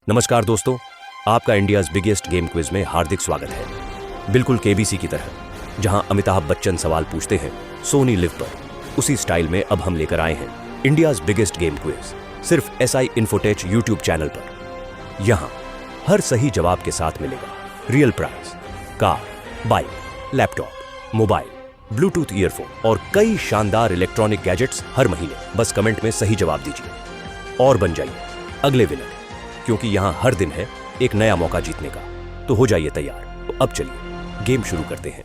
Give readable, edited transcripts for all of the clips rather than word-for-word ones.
नमस्कार दोस्तों, आपका इंडियाज़ बिगेस्ट गेम क्विज में हार्दिक स्वागत है। बिल्कुल केबीसी की तरह, जहां अमिताभ बच्चन सवाल पूछते हैं सोनी लिव पर, उसी स्टाइल में अब हम लेकर आए हैं इंडियाज़ बिगेस्ट गेम क्विज, सिर्फ SI इन्फोटेच यूट्यूब चैनल पर। यहां हर सही जवाब के साथ मिलेगा real prize, car, bike, laptop, mobile, bluetooth earphone और कई शानदार इलेक्ट्रॉनिक गैजेट्स हर महीने। बस कमेंट में सही जवाब दीजिए और बन जाइए अगले विनर, क्योंकि यहां हर दिन है एक नया मौका जीतने का। तो हो जाइए तैयार। तो अब चलिए गेम शुरू करते हैं।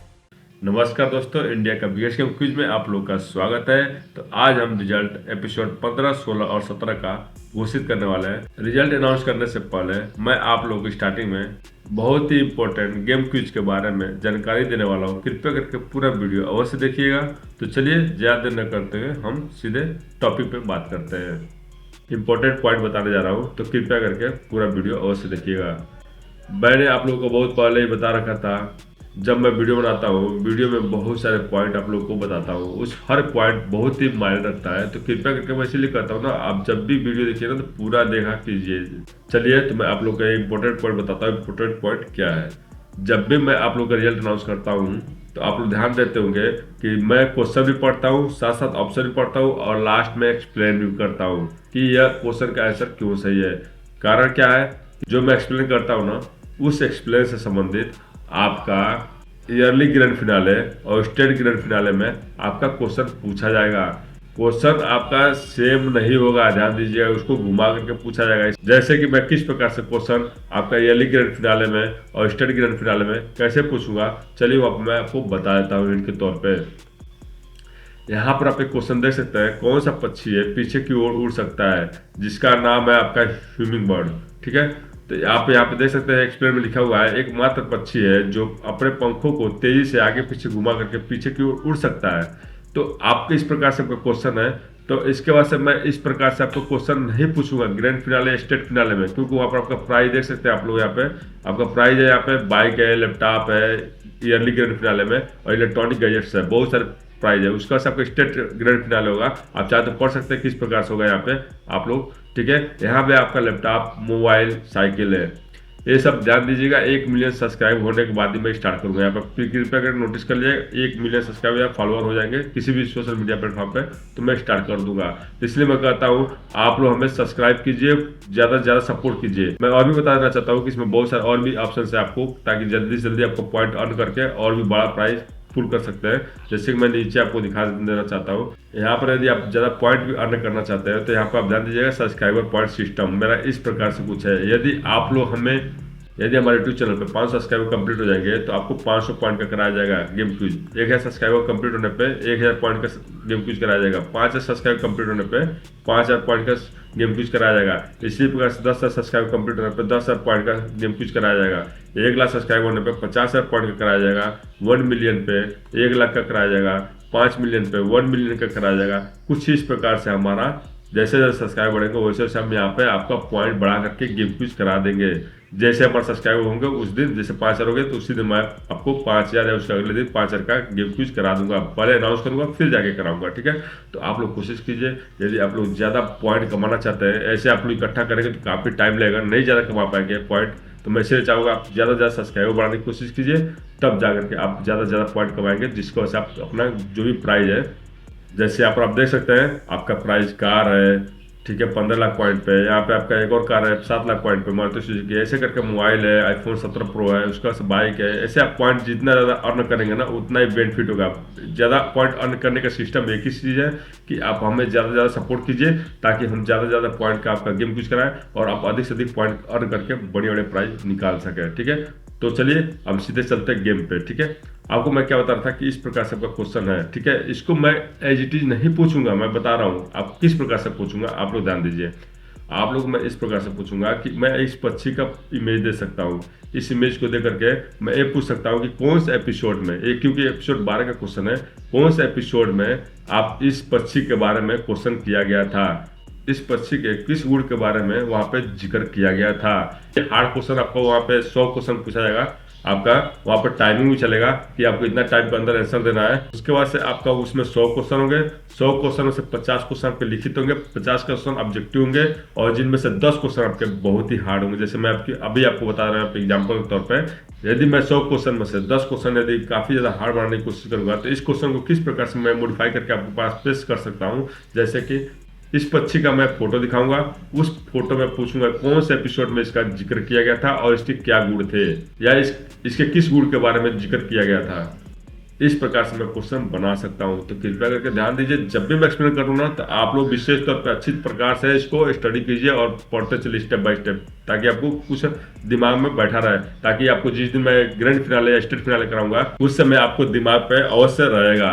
नमस्कार दोस्तों, इंडिया का बिगेस्ट गेम क्विज में आप लोग का स्वागत है। तो आज हम रिजल्ट एपिसोड 15, 16 और 17 का घोषित करने वाले हैं। रिजल्ट अनाउंस करने से पहले मैं आप लोगों को स्टार्टिंग में बहुत ही इंपॉर्टेंट गेम क्विज के बारे में जानकारी देने वाला हूँ। कृपया करके पूरा वीडियो अवश्य देखिएगा। तो चलिए ज्यादा देर न करते हुए हम सीधे टॉपिक पे बात करते हैं। इंपॉर्टेंट पॉइंट बताने जा रहा हूँ, तो कृपया करके पूरा वीडियो अवश्य देखिएगा। मैंने आप लोगों को बहुत पहले ही बता रखा था, जब मैं वीडियो बनाता हूँ, वीडियो में बहुत सारे पॉइंट आप लोगों को बताता हूँ, उस हर पॉइंट बहुत ही मायने रखता है। तो कृपया करके मैं इसीलिए कहता हूँ ना, आप जब भी वीडियो देखिए ना तो पूरा देखा कीजिए। चलिए, तो मैं आप लोग को इंपॉर्टेंट पॉइंट बताता हूँ। इंपॉर्टेंट पॉइंट क्या है? जब भी मैं आप लोग का रिजल्ट अनाउंस करता हूँ तो आप लोग ध्यान देते होंगे कि मैं क्वेश्चन भी पढ़ता हूँ, साथ साथ ऑप्शन भी पढ़ता हूँ और लास्ट में एक्सप्लेन भी करता हूँ कि यह क्वेश्चन का आंसर क्यों सही है। कारण क्या है? जो मैं एक्सप्लेन करता हूँ ना, उस एक्सप्लेन से संबंधित आपका ईयरली ग्रैंड फिनाले और स्टेट ग्रैंड फिनाले में आपका क्वेश्चन पूछा जाएगा। क्वेश्चन आपका सेम नहीं होगा, ध्यान दीजिएगा, उसको घुमा करके पूछा जाएगा। जैसे कि मैं किस प्रकार से क्वेश्चन आपका ईयरली ग्रैंड फिनाले में और स्टेट ग्रैंड फिनाले में कैसे पूछूंगा, चलिए वो मैं आपको बता देता हूँ हिंट के तौर पे। यहाँ पर आप एक क्वेश्चन देख सकते हैं, कौन सा पक्षी है पीछे की ओर उड़ सकता है जिसका नाम है आपका ह्यूमिंग बर्ड। ठीक है, तो आप यहाँ पे देख सकते हैं एक्सप्लेन में लिखा हुआ है, एकमात्र पक्षी है जो अपने पंखों को तेजी से आगे पीछे घुमा करके पीछे की ओर उड़ सकता है। तो आपके इस प्रकार से आपका क्वेश्चन है। तो इसके बाद से मैं इस प्रकार से आपको क्वेश्चन नहीं पूछूंगा ग्रैंड फिनाले स्टेट फिनाले में, क्योंकि वहाँ पर आपका प्राइज देख सकते हैं आप लोग। यहाँ पे आपका प्राइज है, यहाँ पे बाइक है, लैपटॉप है ईयरली ग्रैंड फिनाले में, और इलेक्ट्रॉनिक गैजेट्स है, बहुत सारे प्राइज है। उसका से आपका स्टेट ग्रैंड फिनाले होगा। आप चाहे तो पढ़ सकते हैं किस प्रकार से होगा यहाँ पे आप लोग। ठीक है, यहाँ पे आपका लैपटॉप, मोबाइल, साइकिल है, ये सब ध्यान दीजिएगा। 1 मिलियन सब्सक्राइब होने के बाद ही मैं स्टार्ट करूंगा। यहाँ पर कृपया करके नोटिस कर लीजिए, 1 मिलियन सब्सक्राइब या फॉलोअर हो जाएंगे किसी भी सोशल मीडिया प्लेटफॉर्म पे तो मैं स्टार्ट कर दूंगा। तो इसलिए मैं कहता हूँ आप लोग हमें सब्सक्राइब कीजिए, ज्यादा से ज्यादा सपोर्ट कीजिए। मैं और भी बता देना चाहता हूँ कि इसमें बहुत सारे और भी ऑप्शन है आपको, ताकि जल्दी से जल्दी आपको पॉइंट अर्न करके और भी बड़ा प्राइज फुल कर सकते हैं। जैसे कि मैं नीचे आपको दिखा देना चाहता हूँ, यहाँ पर यदि आप ज़्यादा पॉइंट भी अर्न करना चाहते हैं तो यहाँ पर आप ध्यान दीजिएगा, सब्सक्राइबर पॉइंट सिस्टम मेरा इस प्रकार से कुछ है। यदि हमारे यूट्यूब चैनल पे 500 सब्सक्राइबर कंप्लीट हो जाएंगे तो आपको 500 पॉइंट का कराया जाएगा गेम क्विज। 1000 सब्सक्राइबर कंप्लीट होने पे 1000 पॉइंट का गेम क्विज कराया जाएगा। 5000 सब्सक्राइबर कंप्लीट होने पे 5000 पॉइंट का गेम क्विज कराया जाएगा। इसी प्रकार से 10,000 सब्सक्राइबर कंप्लीट होने पे 10,000 पॉइंट का गेम क्विज कराया जाएगा। 1 लाख सब्सक्राइबर होने पे 50,000 पॉइंट का कराया जाएगा। 1 मिलियन पे 1 लाख का कराया जाएगा। 5 मिलियन पे 1 मिलियन का कराया जाएगा। कुछ इस प्रकार से हमारा जैसे जैसे सब्सक्राइबर बढ़ेंगे वैसे वैसे हम यहाँ पे आपका पॉइंट बढ़ा करके गेम क्विज करा देंगे। जैसे हमारे सब्सक्राइबर होंगे उस दिन, जैसे 5,000 हो गए तो उसी दिन मैं आपको 5,000 या उसके अगले दिन 5,000 का गेम क्विज करा दूंगा। पहले अनाउंस करूंगा फिर जाके कराऊंगा। ठीक है, तो आप लोग कोशिश कीजिए, यदि आप लोग ज़्यादा पॉइंट कमाना चाहते हैं, ऐसे आप लोग इकट्ठा करेंगे तो काफ़ी टाइम लगेगा, नहीं ज़्यादा कमा पाएंगे पॉइंट। तो मैं इसलिए चाहूँगा आप ज़्यादा से ज़्यादा सब्सक्राइबर बढ़ाने की कोशिश कीजिए, तब जा करके आप ज़्यादा से ज़्यादा पॉइंट कमाएंगे, जिसकी वजह से आप अपना जो भी प्राइज है, जैसे यहाँ पर आप देख सकते हैं आपका प्राइज कार है, ठीक है, 15 लाख पॉइंट पे। यहाँ पे आपका एक और कार है 7 लाख पॉइंट पे, मारुति सुजुकी। ऐसे करके मोबाइल है, iPhone 17 Pro है, उसका बाइक है। ऐसे आप पॉइंट जितना ज़्यादा अर्न करेंगे ना उतना ही बेनिफिट होगा। ज़्यादा पॉइंट अर्न करने का सिस्टम एक ही चीज़ है कि आप हमें ज़्यादा से ज़्यादा सपोर्ट कीजिए, ताकि हम ज़्यादा से ज़्यादा पॉइंट का आपका गेम क्विज कराएं और आप अधिक से अधिक पॉइंट अर्न करके बड़े बड़े प्राइज निकाल सकें। ठीक है, तो चलिए हम सीधे चलते हैं गेम पे। ठीक है, आपको मैं क्या बता रहा था कि इस प्रकार से आपका क्वेश्चन है। ठीक है, इसको मैं एज इट इज नहीं पूछूंगा, मैं बता रहा हूँ आप किस प्रकार से पूछूंगा। आप लोग ध्यान दीजिए, आप लोग मैं इस प्रकार से पूछूंगा कि मैं इस पक्षी का इमेज दे सकता हूँ। इस इमेज को दे करके मैं ये पूछ सकता हूँ कि कौन से एपिसोड में, ये क्योंकि एपिसोड 12 का क्वेश्चन है, कौन से एपिसोड में आप इस पक्षी के बारे में क्वेश्चन किया गया था, इस पक्षी के किस गुण के बारे में वहाँ पे जिक्र किया गया था। हार्ड क्वेश्चन आपको वहाँ पे 100 क्वेश्चन पूछा जाएगा, आपका वहाँ पर टाइमिंग भी चलेगा कि आपको इतना टाइम के अंदर आंसर देना है। उसके बाद से आपका उसमें 100 क्वेश्चन होंगे। 100 क्वेश्चन में से 50 क्वेश्चन आपके लिखित होंगे, 50 क्वेश्चन ऑब्जेक्टिव होंगे और जिनमें से 10 क्वेश्चन आपके बहुत ही हार्ड होंगे। जैसे मैं अभी आपको बता रहा हूँ एग्जाम्पल के तौर पर, यदि मैं 100 क्वेश्चन में से 10 क्वेश्चन यदि काफ़ी ज़्यादा हार्ड बनाने की कोशिश करूंगा तो इस क्वेश्चन को किस प्रकार से मैं मॉडिफाई करके आपके पास पेश कर सकता हूं। जैसे कि इस पक्षी का मैं फोटो दिखाऊंगा, उस फोटो में पूछूंगा कौन से एपिसोड में इसका जिक्र किया गया था और इसके क्या गुण थे, या इसके किस गुण के बारे में जिक्र किया गया था। इस प्रकार से मैं क्वेश्चन बना सकता हूं। तो कृपया करके ध्यान दीजिए, जब भी मैं एक्सप्लेन करूंगा तो आप लोग विशेष तौर पर अच्छी प्रकार से इसको स्टडी कीजिए और पढ़ते चलिए स्टेप बाय स्टेप, ताकि आपको कुछ दिमाग में बैठा रहे, ताकि आपको जिस दिन मैं ग्रैंड फिनाले या स्टेट फिनाले कराऊंगा उस समय आपको दिमाग पे अवश्य रहेगा,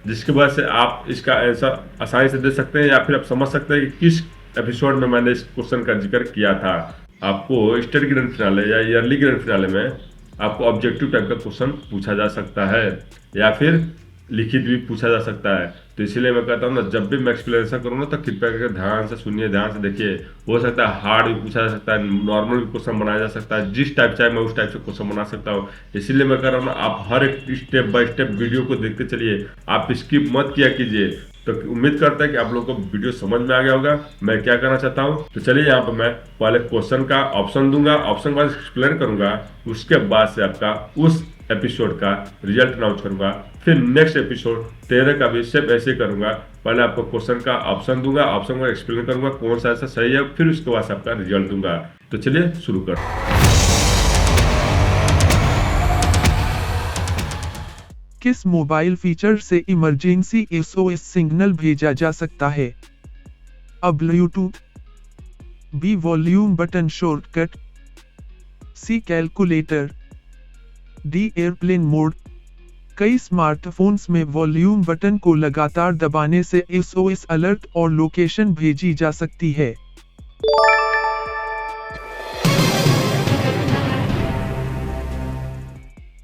जिसकी वजह से आप इसका आंसर आसानी से दे सकते हैं या फिर आप समझ सकते हैं कि किस एपिसोड में मैंने इस क्वेश्चन का जिक्र किया था। आपको स्टेट ग्रैंड फिनाले या ईयरली ग्रैंड फिनाले में आपको ऑब्जेक्टिव टाइप का क्वेश्चन पूछा जा सकता है या फिर लिखित भी पूछा जा सकता है। तो इसीलिए मैं कहता हूँ ना, जब भी मैं एक्सप्लेनेशन करूँगा तो कृपया करके ध्यान से सुनिए, ध्यान से देखिए। हो सकता है हार्ड भी पूछा जा सकता है, नॉर्मल भी क्वेश्चन बनाया जा सकता है, जिस टाइप चाहे मैं उस टाइप से क्वेश्चन बना सकता हूँ। इसीलिए मैं कह रहा हूँ ना, आप हर एक स्टेप बाय स्टेप वीडियो को देखते चलिए, आप स्किप मत किया कीजिए। तो उम्मीद करता है कि आप लोगों को वीडियो समझ में आ गया होगा मैं क्या करना चाहता हूँ। तो चलिए यहाँ पर मैं पहले क्वेश्चन का ऑप्शन दूंगा, ऑप्शन के बाद एक्सप्लेन करूंगा, उसके बाद से आपका उस एपिसोड का रिजल्ट अनाउंस करूंगा। फिर नेक्स्ट एपिसोड 13 का भी सिर्फ ऐसे करूंगा, पहले आपको क्वेश्चन का ऑप्शन दूंगा, ऑप्शन को एक्सप्लेन करूंगा कौन सा ऐसा सही है, फिर उसके बाद से आपका रिजल्ट दूंगा। तो चलिए शुरू करते हैं। किस मोबाइल फीचर से इमरजेंसी SOS सिग्नल भेजा जा सकता है? A Bluetooth, B volume button shortcut, C calculator, D airplane mode. कई स्मार्टफोन्स में वॉल्यूम बटन को लगातार दबाने से SOS अलर्ट और लोकेशन भेजी जा सकती है।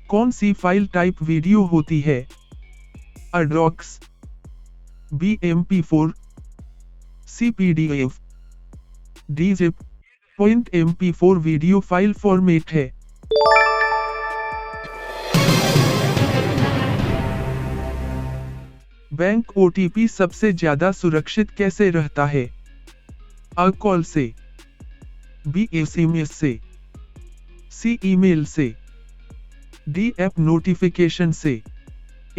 कौन सी फाइल टाइप वीडियो होती है? A docs, B MP4, C PDF, D zip। .mp4 video file format है। बैंक OTP सबसे ज्यादा सुरक्षित कैसे रहता है? A कॉल से, B SMS से, C ईमेल से, D ऐप नोटिफिकेशन से।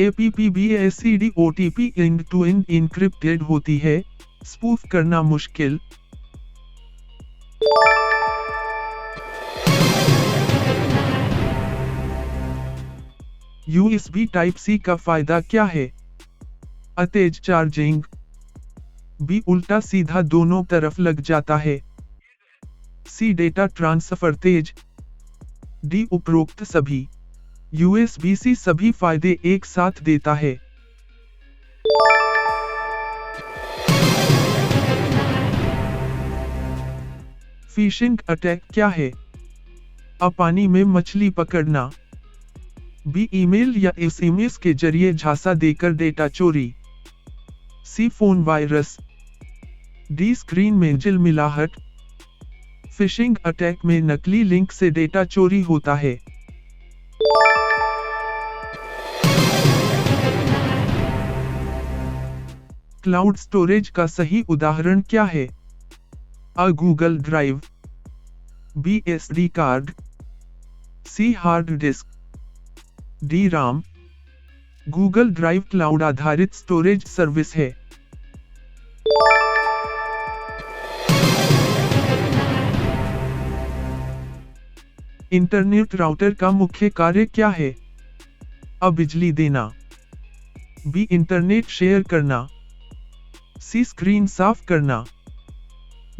APPBACD OTP end to end encrypted होती है, स्पूफ करना मुश्किल। USB टाइप C का फायदा क्या है? A तेज चार्जिंग, B उल्टा सीधा दोनों तरफ लग जाता है, C डेटा ट्रांसफर तेज, D उपरोक्त सभी। USB-C सभी फायदे एक साथ देता है। फिशिंग अटैक क्या है? A पानी में मछली पकड़ना, B ईमेल या SMS के जरिए झांसा देकर डेटा चोरी, C phone virus, D screen में झिलमिलाहट। फिशिंग अटैक में नकली लिंक से डेटा चोरी होता है। क्लाउड स्टोरेज का सही उदाहरण क्या है? A Google drive, B SD card, C hard disk, D RAM। Google drive cloud आधारित स्टोरेज सर्विस है। इंटरनेट राउटर का मुख्य कार्य क्या है? A बिजली देना, B इंटरनेट शेयर करना, C स्क्रीन साफ करना,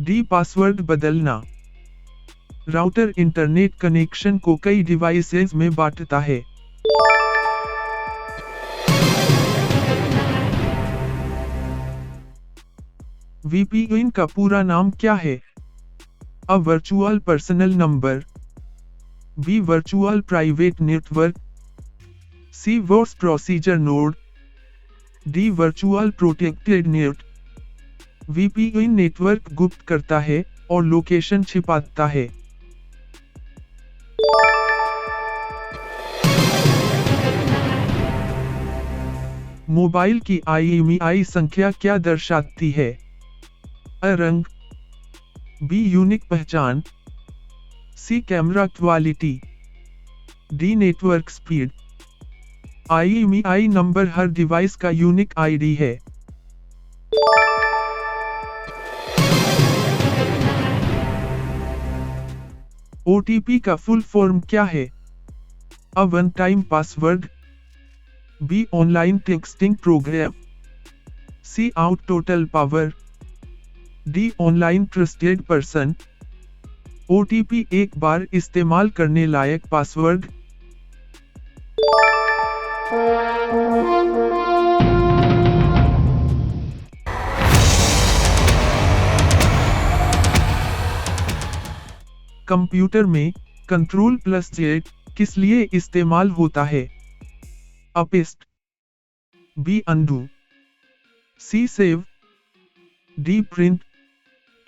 D पासवर्ड बदलना। राउटर इंटरनेट कनेक्शन को कई डिवाइसेज में बांटता है। VPN का पूरा नाम क्या है? A virtual personal number, B virtual private network, C voice procedure node, D virtual protected net. VPN network गुप्त करता है और लोकेशन छिपाता है। मोबाइल की IMEI संख्या क्या दर्शाती है? अ रंग, बी यूनिक पहचान, C camera quality, D network speed. IMEI number हर डिवाइस का यूनिक आईडी है। OTP का फुल फॉर्म क्या है? A one time password, B online texting program, C out total power, D online trusted person. OTP एक बार इस्तेमाल करने लायक password. Computer में Ctrl+Z किस लिए इस्तेमाल होता है? अ पेस्ट, बी अनडू, सी सेव, डी प्रिंट।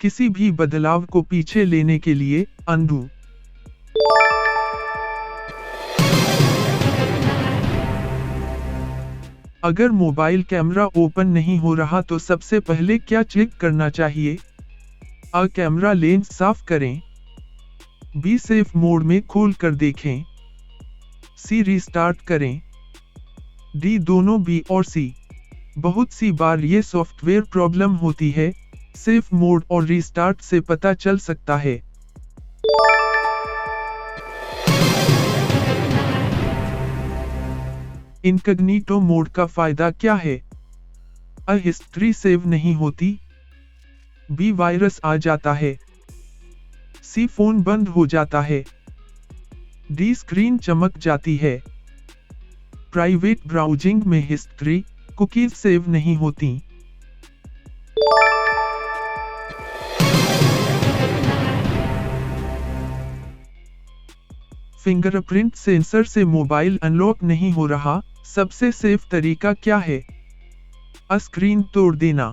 किसी भी बदलाव को पीछे लेने के लिए अनडू। अगर मोबाइल कैमरा ओपन नहीं हो रहा तो सबसे पहले क्या चेक करना चाहिए? अ कैमरा लेंस साफ करें, बी सेफ मोड में खोल कर देखें, सी रीस्टार्ट करें, डी दोनों बी और सी। बहुत सी बार ये सॉफ्टवेयर प्रॉब्लम होती है, सेफ मोड और रीस्टार्ट से पता चल सकता है। इनकॉग्निटो मोड का फायदा क्या है? अ हिस्ट्री सेव नहीं होती, बी वायरस आ जाता है, सी फोन बंद हो जाता है, डी स्क्रीन चमक जाती है। प्राइवेट ब्राउजिंग में हिस्ट्री, कुकीज सेव नहीं होती। फिंगरप्रिंट सेंसर से मोबाइल अनलॉक नहीं हो रहा, सबसे सेफ तरीका क्या है? अ स्क्रीन तोड़ देना,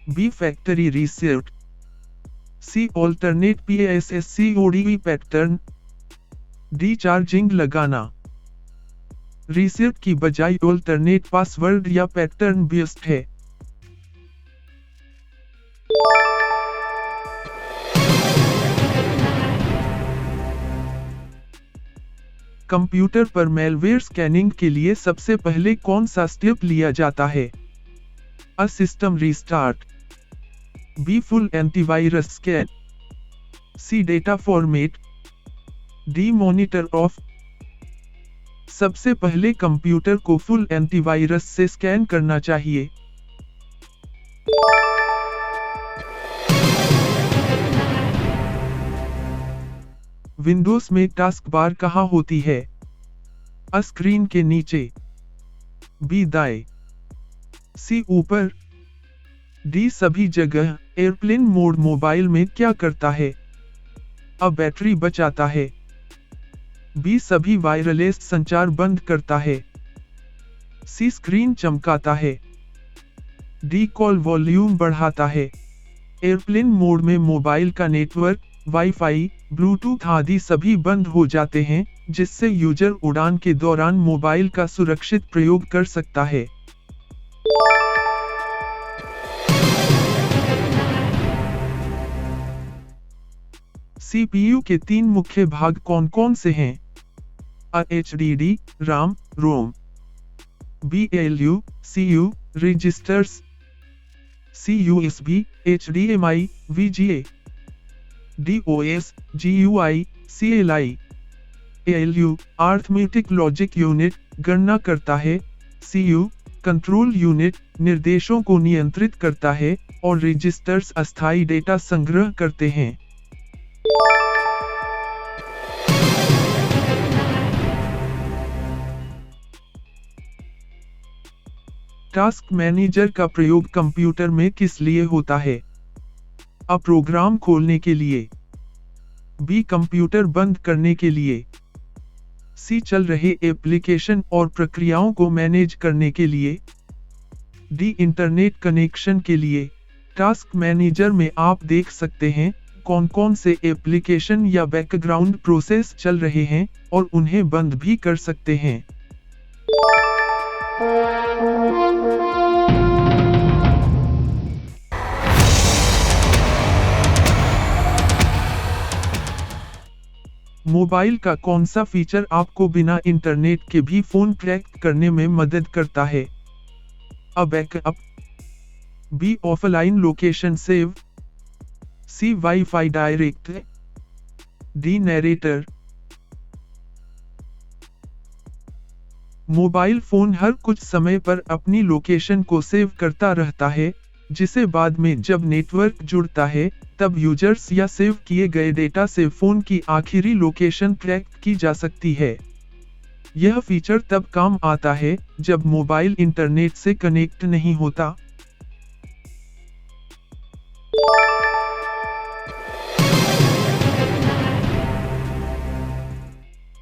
B factory reset, C alternate PASSCODE pattern, D charging लगाना। रीसेट की बजाय ऑल्टरनेट पासवर्ड या पैटर्न बेस्ड है। कंप्यूटर पर मैलवेयर स्कैनिंग के लिए सबसे पहले कौन सा स्टेप लिया जाता है? अ system restart, B full antivirus scan, C data format, D monitor off. सबसे पहले कंप्यूटर को फुल एंटीवायरस से स्कैन करना चाहिए। विंडोज में टास्क बार कहाँ होती है? अ स्क्रीन के नीचे, बी दाएं, सी ऊपर, डी सभी जगह। एयरप्लेन मोड मोबाइल में क्या करता है? अ बैटरी बचाता है, बी सभी वायरलेस संचार बंद करता है, सी स्क्रीन चमकाता है, डी कॉल वॉल्यूम बढ़ाता है। एयरप्लेन मोड में मोबाइल का नेटवर्क, वाईफाई, ब्लूटूथ आदि सभी बंद हो जाते हैं, जिससे यूजर उड़ान के दौरान मोबाइल का सुरक्षित प्रयोग कर सकता है। CPU के 3 मुख्य भाग कौन कौन से हैं? अ HDD, RAM, ROM, B ALU, CU, registers, C USB, HDMI, VGA, D OS, GUI, CLI। ALU, arithmetic logic unit, गणना करता है, CU, कंट्रोल यूनिट, निर्देशों को नियंत्रित करता है, और रजिस्टर्स अस्थायी डेटा संग्रह करते हैं। टास्क मैनेजर का प्रयोग कंप्यूटर में किस लिए होता है? अ प्रोग्राम खोलने के लिए, बी कंप्यूटर बंद करने के लिए, सी चल रहे एप्लीकेशन और प्रक्रियाओं को मैनेज करने के लिए, डी इंटरनेट कनेक्शन के लिए। टास्क मैनेजर में आप देख सकते हैं कौन कौन से एप्लीकेशन या बैकग्राउंड प्रोसेस चल रहे हैं और उन्हें बंद भी कर सकते हैं। मोबाइल का कौन सा फीचर आपको बिना इंटरनेट के भी फोन ट्रैक करने में मदद करता है? A backup, B offline location save, C WiFi direct, D narrator. Mobile phone हर कुछ समय पर अपनी लोकेशन को सेव करता रहता है, जिसे बाद में जब नेटवर्क जुड़ता है तब यूजर्स या सेव किए गए डेटा से फोन की आखिरी लोकेशन ट्रैक की जा सकती है। यह फीचर तब काम आता है जब मोबाइल इंटरनेट से कनेक्ट नहीं होता।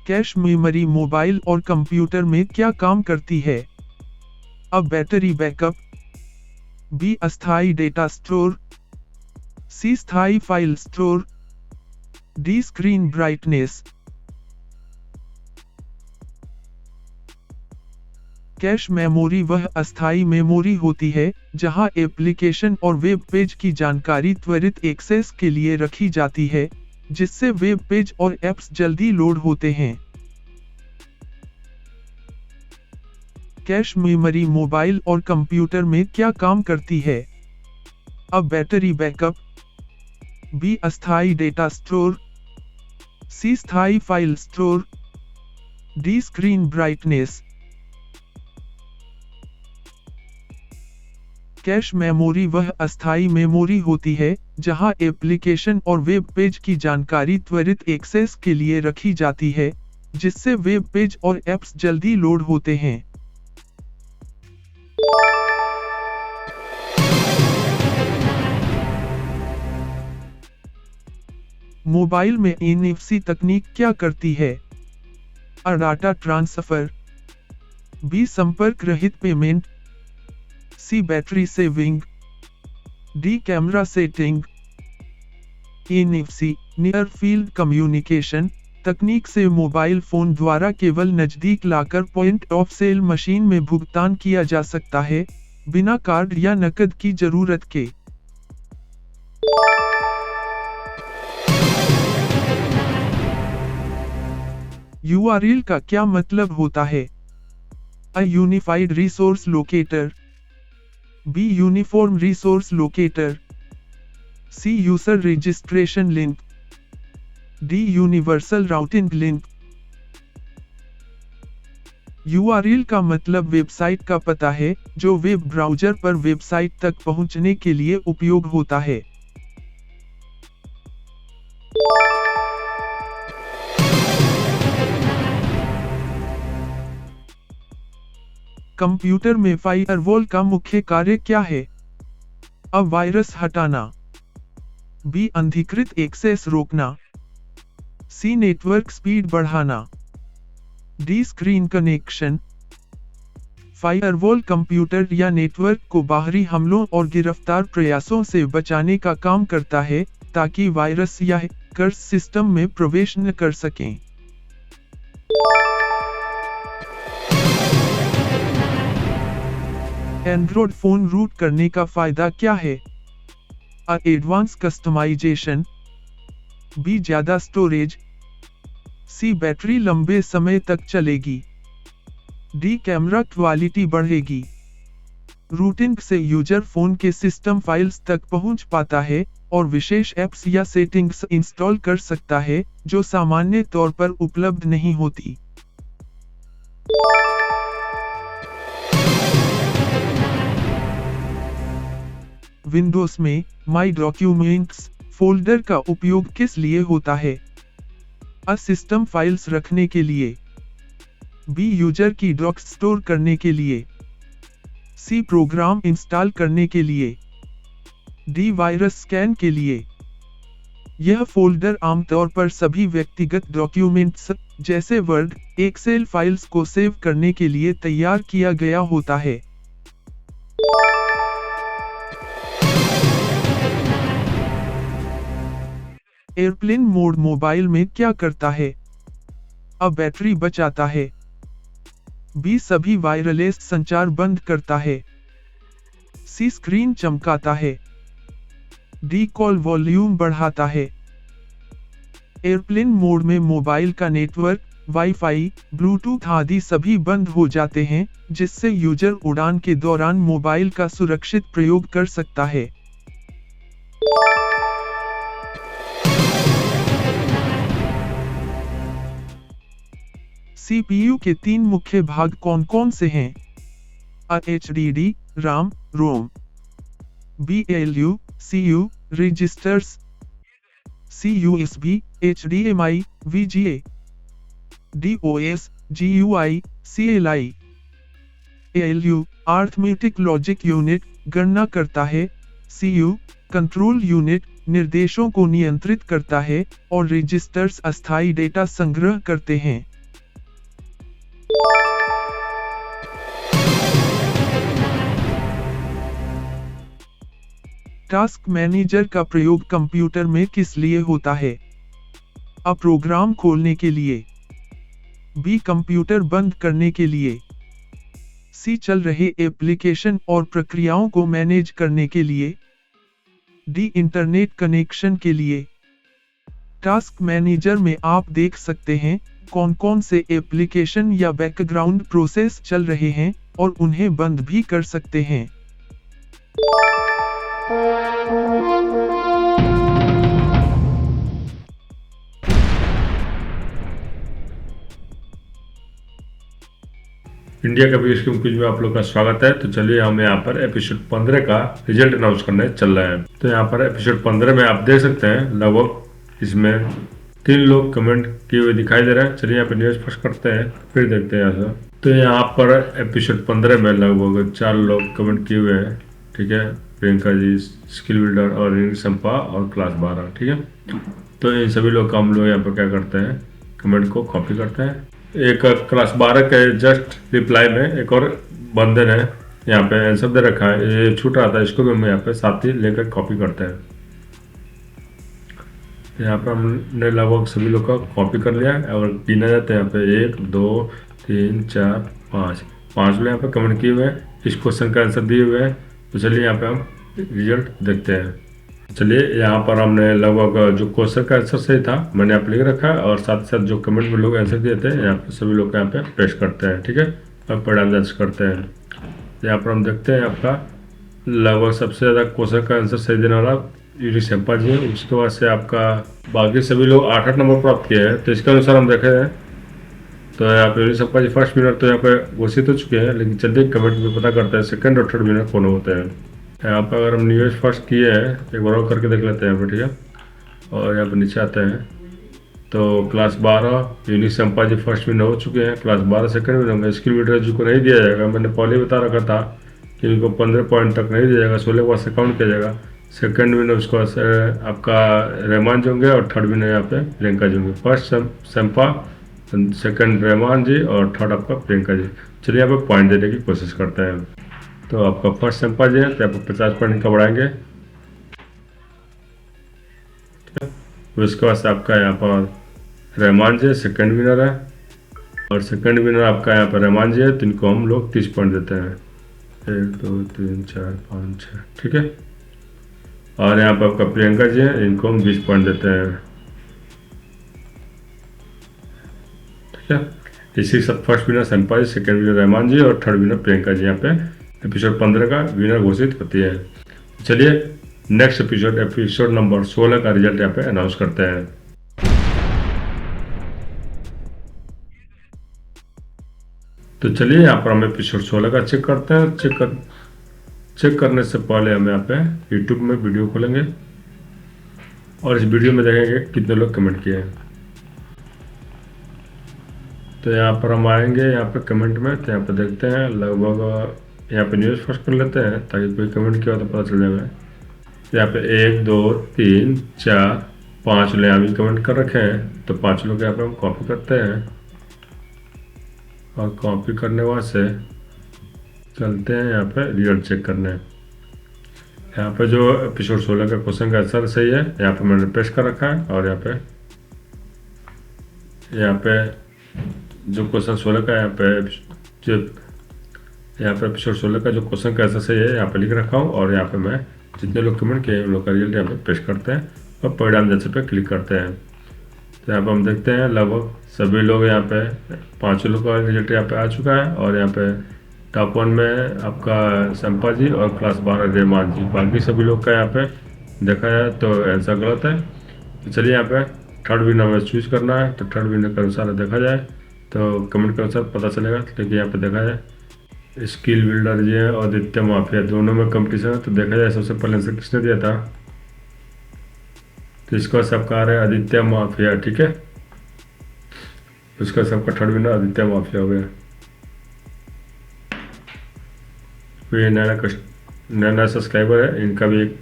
कैश मेमोरी मोबाइल और कंप्यूटर में क्या काम करती है? अ बैटरी बैकअप, बी अस्थायी डेटा स्टोर, सी स्थायी file store, D screen brightness. Cache memory वह अस्थायी मेमोरी होती है जहां एप्लीकेशन और वेब पेज की जानकारी त्वरित एक्सेस के लिए रखी जाती है, जिससे वेब पेज और ऐप्स जल्दी लोड होते हैं। कैश मेमोरी मोबाइल और कंप्यूटर में क्या काम करती है? अ बैटरी बैकअप, बी अस्थायी डेटा स्टोर, सी स्थायी file store, D screen brightness. Cache memory वह अस्थायी मेमोरी होती है जहां एप्लीकेशन और वेब पेज की जानकारी त्वरित एक्सेस के लिए रखी जाती है, जिससे वेब पेज और ऐप्स जल्दी लोड होते हैं। मोबाइल में NFC तकनीक क्या करती है? अ डाटा ट्रांसफर, बी संपर्क रहित payment, C battery saving, D camera setting. NFC near field communication तकनीक से मोबाइल फोन द्वारा केवल नजदीक लाकर पॉइंट ऑफ सेल मशीन में भुगतान किया जा सकता है, बिना कार्ड या नकद की जरूरत के। URL का क्या मतलब होता है? अ unified resource locator, B uniform resource locator, C user registration link, D universal routing link. URL का मतलब वेबसाइट का पता है जो वेब ब्राउज़र पर वेबसाइट तक पहुंचने के लिए उपयोग होता है। कंप्यूटर में फायरवॉल का मुख्य कार्य क्या है? अ वायरस हटाना, बी अनधिकृत एक्सेस रोकना, सी नेटवर्क स्पीड बढ़ाना, D screen connection. Firewall computer या नेटवर्क को बाहरी हमलों और गिरफ्तार प्रयासों से बचाने का काम करता है, ताकि वायरस या हैकर्स सिस्टम में प्रवेश न कर सकें। एंड्रॉयड फोन रूट करने का फायदा क्या है? अ एडवांस कस्टमाइजेशन, बी ज्यादा स्टोरेज, सी बैटरी लंबे समय तक चलेगी, डी कैमरा क्वालिटी बढ़ेगी। रूटिंग से यूजर फोन के सिस्टम फाइल्स तक पहुंच पाता है और विशेष ऐप्स या सेटिंग्स इंस्टॉल कर सकता है जो सामान्य तौर पर उपलब्ध नहीं होती। विंडोज में माई डॉक्यूमेंट्स फोल्डर का उपयोग किस लिए होता है? अ सिस्टम फाइल्स रखने के लिए, बी यूजर की डॉक्स स्टोर करने के लिए, सी प्रोग्राम इंस्टॉल करने के लिए, डी वायरस स्कैन के लिए। यह फोल्डर आमतौर पर सभी व्यक्तिगत डॉक्यूमेंट्स जैसे वर्ड, एक्सेल फाइल्स को सेव करने के लिए तैयार किया गया होता है। एयरप्लेन मोड मोबाइल में क्या करता है? अ बैटरी बचाता है, बी सभी वायरलेस संचार बंद करता है, सी स्क्रीन चमकाता है, डी कॉल वॉल्यूम बढ़ाता है। एयरप्लेन मोड में मोबाइल का नेटवर्क, वाईफाई, ब्लूटूथ आदि सभी बंद हो जाते हैं, जिससे यूजर उड़ान के दौरान मोबाइल का सुरक्षित प्रयोग कर सकता है। सीपीयू के 3 मुख्य भाग कौन-कौन से हैं? HDD, RAM, ROM, BLU, CU, registers, USB, HDMI, VGA, DOS, GUI, CLI, ALU, arithmetic logic unit, गणना करता है, CU, कंट्रोल यूनिट, निर्देशों को नियंत्रित करता है, और रजिस्टर्स अस्थायी डेटा संग्रह करते हैं। टास्क मैनेजर का प्रयोग कंप्यूटर में किस लिए होता है? A प्रोग्राम खोलने के लिए, B कंप्यूटर बंद करने के लिए, C चल रहे एप्लीकेशन और प्रक्रियाओं को मैनेज करने के लिए, D इंटरनेट कनेक्शन के लिए। टास्क मैनेजर में आप देख सकते हैं कौन-कौन से एप्लीकेशन या बैकग्राउंड प्रोसेस चल रहे हैं और उन्हें बंद भी कर सकते हैं। इंडिया का बीएस क्विज में आप लोग का स्वागत है। तो चलिए हम यहाँ पर एपिसोड 15 का रिजल्ट अनाउंस करने चल रहे हैं। तो यहाँ पर एपिसोड 15 में आप देख सकते हैं लगभग इसमें 3 लोग कमेंट किए हुए दिखाई दे रहे हैं। चलिए यहाँ पर न्यूज फर्स्ट करते हैं, फिर देखते हैं ऐसा। तो यहाँ पर एपिसोड 15 में लगभग 4 लोग कमेंट किए हुए हैं, ठीक है। प्रियंका जी, स्किल बिल्डर और संपा और क्लास 12, ठीक है। तो इन सभी लोग का हम लोग यहाँ पर क्या करते हैं, कमेंट को कॉपी करते हैं। एक क्लास 12 के जस्ट रिप्लाई में एक और बंदे ने यहाँ पे आंसर दे रखा है, ये छूट रहा था, इसको भी हम यहाँ पे साथ ही लेकर कॉपी करते हैं। यहाँ पे हमने लगभग सभी लोग का कॉपी कर लिया है और गिना जाता है। यहाँ पे 1 2 3 4 5 लोग यहाँ पे कमेंट किए हुए हैं, इस क्वेश्चन का आंसर दिए हुए हैं। तो चलिए यहाँ पे हम रिजल्ट देखते हैं। चलिए यहाँ पर हमने लगभग जो क्वेश्चन का आंसर सही था मैंने यहाँ पे लिख रखा है, और साथ साथ जो कमेंट में लोग आंसर दिए थे यहाँ पे सभी लोग यहाँ पे पेस्ट करते हैं, ठीक है, और परिणाम दर्ज करते हैं। यहाँ पर हम देखते हैं आपका लगभग सबसे ज़्यादा क्वेश्चन का आंसर सही देने वाला संपा जी है। उसके बाद से आपका बाकी सभी लोग 8 नंबर प्राप्त किए हैं। तो इसके अनुसार हम देखे हैं तो यहाँ पे संपा जी फर्स्ट विनर तो यहाँ पे घोषित हो चुके हैं, लेकिन चलिए कमेंट में पता करते हैं सेकंड और थर्ड विनर कौन होते हैं। यहाँ पर अगर हम न्यूज फर्स्ट किए हैं एक बार और करके देख लेते हैं यहाँ पर, ठीक है। और यहाँ पर नीचे आते हैं तो क्लास 12 यूनिक संपा जी फर्स्ट विनर हो चुके हैं, क्लास 12 सेकंड विनर होंगे। स्किल बिल्डर जी को नहीं दिया जाएगा, मैंने पहले बता रखा था कि इनको 15 पॉइंट तक नहीं दिया जाएगा, 16 के बाद से काउंट किया जाएगा। सेकंड विनर उसको आपका रहमान जी होंगे और थर्ड विनर यहाँ पे प्रियंका जी होंगे। फर्स्ट संपा, सेकंड रहमान जी और थर्ड आपका प्रियंका जी। चलिए यहाँ पे पॉइंट देने की कोशिश करते हैं। तो आपका फर्स्ट संपा जी है तो यहाँ पर 50 पॉइंट का बढ़ाएंगे, उसके बाद से आपका यहाँ पर रहमान जी सेकंड विनर है, और सेकंड विनर आपका यहाँ पर रहमान जी है, तो इनको हम लोग 30 पॉइंट देते हैं। 1 2 3 4 5 6, ठीक है। और यहाँ पर आपका प्रियंका जी है, इनको हम 20 पॉइंट देते हैं, ठीक है। इसी सब फर्स्ट विनर संपा जी, सेकंड विनर रहमान जी और थर्ड विनर प्रियंका जी यहाँ पे एपिसोड 15 का विनर घोषित होती है। चलिए नेक्स्ट एपिसोड नंबर 16 का रिजल्ट यहाँ पे अनाउंस करते हैं। तो चलिए यहाँ पर हम एपिसोड 16 का चेक करते हैं। चेक करने से पहले हम यहाँ पे यूट्यूब में वीडियो खोलेंगे और इस वीडियो में देखेंगे कितने लोग कमेंट किए हैं। तो यहाँ पर हम आएंगे यहाँ पे कमेंट में, तो यहाँ पे देखते हैं लगभग यहाँ पे न्यूज़ फर्स्ट कर लेते हैं ताकि कोई कमेंट किया हो तो पता चल जाएगा। यहाँ पे 1 2 3 4 5 लोग यहाँ भी कमेंट कर रखे हैं, तो 5 लोग यहाँ पे हम कॉपी करते हैं और कॉपी करने बाद से चलते हैं यहाँ पे रिजल्ट चेक करने। यहाँ पे जो एपिसोड 16 का क्वेश्चन का आंसर सही है यहाँ पे मैंने पेस्ट कर रखा है, और यहाँ पे जो क्वेश्चन 16 का यहाँ पे एपिसोड 16 का जो क्वेश्चन का आंसर सही है यहाँ पे लिख रखा हूँ, और यहाँ पे मैं जितने लोग कमेंट किए उन लोग का रिजल्ट यहाँ पे पेश करते हैं और परिणाम जैसे पे क्लिक करते हैं। तो यहाँ पे हम देखते हैं लगभग सभी लोग यहाँ पे 5 लोग का रिजल्ट यहाँ पे आ चुका है। और यहाँ पे टॉप 1 में आपका संपा जी और क्लास 12 रहमान जी, बाकी सभी लोग का यहाँ पे देखा जाए तो आंसर गलत है। तो चलिए यहाँ पे थर्ड विनर हमें चूज करना है। तो थर्ड विनर के अनुसार देखा जाए तो कमेंट के अनुसार पता चलेगा। लेकिन यहाँ पे देखा जाए स्किल बिल्डर जी है और आदित्य माफिया, दोनों में कंपटीशन है। तो देखा जाए सबसे पहले आंसर किसने दिया था, तो इसका सबका आ रहा है आदित्य माफिया, ठीक है। उसका सबका थर्ड विनर आदित्य माफिया हो गया। तो ये नया सब्सक्राइबर है, इनका भी एक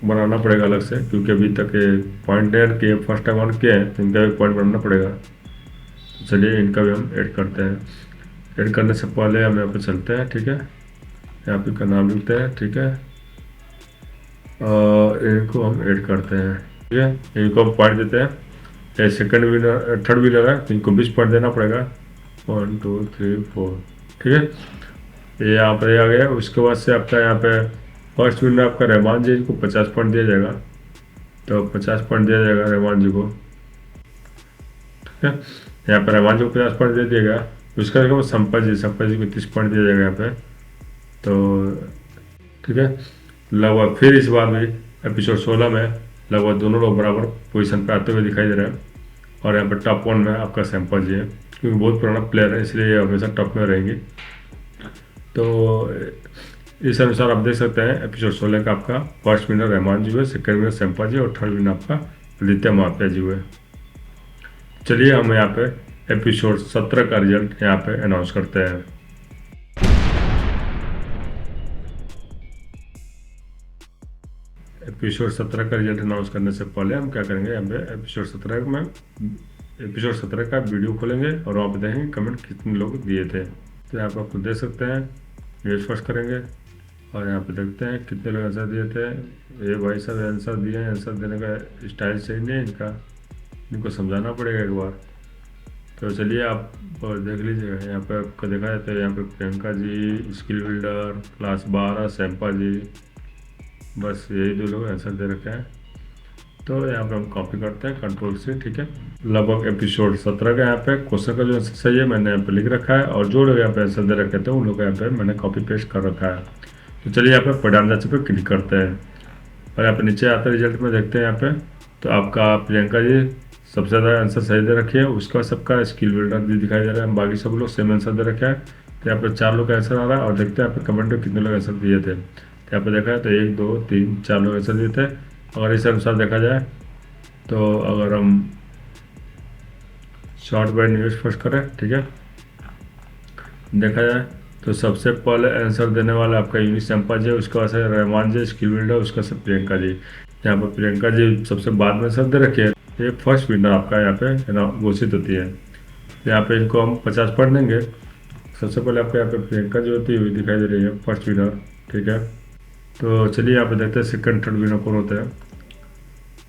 बनाना पड़ेगा अलग से, क्योंकि अभी तक ये पॉइंट के फर्स्ट टाइम ऑन किए हैं, तो इनका भी पॉइंट बनाना पड़ेगा। तो चलिए इनका भी हम ऐड करते हैं। ऐड करने से पहले हम यहाँ पे चलते हैं, ठीक है। यहाँ पे का नाम लिखते हैं, ठीक है, और इनको हम ऐड करते हैं, ठीक है। इनको हम पॉइंट देते हैं। ये सेकंड विनर थर्ड विनर है, तो इनको 20 पॉइंट देना पड़ेगा। 1 2 3 4, ठीक है। ये यहाँ पे आ गया। उसके बाद से आपका यहाँ पे फर्स्ट विनर आपका रहमान जी, इनको 50 पॉइंट दिया जाएगा। तो 50 पॉइंट दिया जाएगा रहमान जी को, ठीक है। यहाँ पर रहमान जी को 50 पॉइंट दे दिया गया। उसका बाद संपा जी को 30 पॉइंट दिया जाएगा यहाँ पे। तो ठीक है, लगभग फिर इस बार भी एपिसोड 16 में लगभग दोनों लोग बराबर पोजीशन पे आते हुए दिखाई दे रहे हैं। और यहाँ पर टॉप 1 में आपका सैम्पल जी है, क्योंकि बहुत पुराना प्लेयर है, इसलिए ये हमेशा टॉप में रहेंगी। तो इस अनुसार आप देख सकते हैं एपिसोड 16 का आपका फर्स्ट विनर रहमान जी हुए, सेकंड विनर सैम्पा जी और थर्ड विनर आपका आदित्य माफिया जी हुए। चलिए हम यहाँ पे एपिसोड 17 का रिजल्ट यहाँ पे अनाउंस करते हैं। एपिसोड 17 का रिजल्ट अनाउंस करने से पहले हम क्या करेंगे, यहाँ पे एपिसोड 17 का वीडियो खोलेंगे और वहाँ पे देखेंगे कमेंट कितने लोग दिए थे। तो यहाँ पे आपको देख सकते हैं, न्यूज़ फर्स्ट करेंगे और यहाँ पे देखते हैं कितने लोग आंसर दिए थे। ये भाई साहब आंसर दिए हैं, आंसर देने का स्टाइल सही नहीं है इनका, इनको समझाना पड़ेगा एक बार। तो चलिए आप देख लीजिएगा। यहाँ पे आपको देखा जाता है, यहाँ पे Priyanka ji, skill builder, class 12, सैम्पा जी, बस यही 2 लोग आंसर दे रखे हैं। तो यहाँ पे हम कॉपी करते हैं कंट्रोल से, ठीक है। लगभग एपिसोड 17 का यहाँ पे क्वेश्चन का जो आंसर सही है मैंने यहाँ पे लिख रखा है, और जो लोग यहाँ पे आंसर दे रखे थे उन लोग यहाँ पे मैंने कॉपी पेस्ट कर रखा है। तो चलिए यहाँ पे परिणाम जांच पे क्लिक करते हैं और यहाँ पे नीचे आते रिजल्ट में देखते हैं यहाँ पे। तो आपका प्रियंका जी सबसे ज़्यादा आंसर सही दे रखी है, उसका सबका स्किल बिल्डर भी दिखाई दे रहा है, बाकी सब लोग सेम आंसर दे रखे हैं। तो यहाँ पे 4 लोग का आंसर आ रहा है और देखते हैं यहाँ पे कमेंट में कितने लोग आंसर दिए थे। तो यहाँ पे देखा है तो 1 2 3 4 लोग आंसर दिए थे। अगर इस अनुसार देखा जाए तो अगर हम शॉर्ट बाय न्यूज़ फर्स्ट करें, ठीक है, देखा जाए तो सबसे पहले आंसर देने वाला आपका यूनिक सैम्पा जी है, उसका वैसे रहमान जी स्किल बिल्डर, उसका से प्रियंका जी। यहाँ पर प्रियंका जी सबसे बाद में आंसर दे रखी है, ये फर्स्ट विनर आपका यहाँ पे घोषित होती है। यहाँ पे इनको हम 50 पॉइंट देंगे। सबसे पहले आपको यहाँ पे प्रियंका जो होती हुई दिखाई दे रही है फर्स्ट विनर, ठीक है। तो चलिए यहाँ पे देखते हैं सेकंड थर्ड विनर कौन होता है।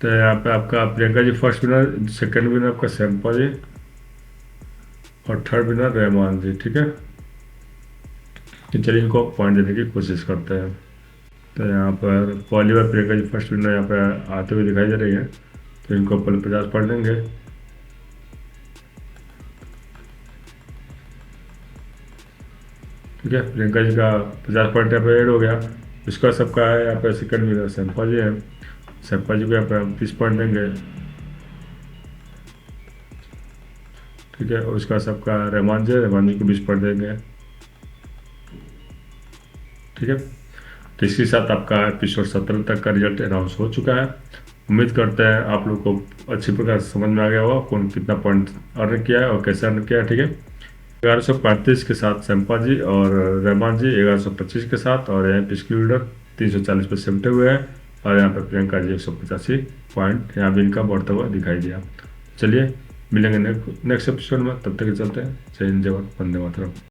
तो यहाँ पे आपका Priyanka ji first winner, second winner आपका सैम्पा जी और थर्ड विनर रहमान जी, ठीक है। तो चलिए इनको पॉइंट देने की कोशिश करते हैं। तो यहाँ पर पहली बार प्रियंका जी फर्स्ट विनर यहाँ पे आते हुए दिखाई दे रही है, तो इनको पहले 50 पॉइंट देंगे। ठीक है, प्रियंका जी का 50 पॉइंट यहाँ पे ऐड हो गया। इसका सबका है यहाँ पे सेकंड विनर सैम्पा जी है, सैम्पा जी को यहाँ पे हम 30 पॉइंट देंगे, ठीक है। और उसका सबका रहमान जी को 20 पॉइंट देंगे, ठीक है। तो इसके साथ आपका एपिसोड 17 तक का रिजल्ट अनाउंस हो चुका है। उम्मीद करते हैं आप लोग को अच्छी प्रकार से समझ में आ गया होगा कौन कितना पॉइंट अर्न किया है और कैसे अर्न किया है, ठीक है। 1135 के साथ सैम्पा जी और रहमान जी 1125 के साथ, और यहाँ पे स्किल बिल्डर 340 पे सिमटे हुए हैं, और यहाँ पे प्रियंका जी 185 पॉइंट यहाँ भी इनका बढ़ता हुआ दिखाई दिया। चलिए मिलेंगे नेक्स्ट एपिसोड में, तब तक चलते हैं। जय हिंद, जय भारत, वंदे मातरम।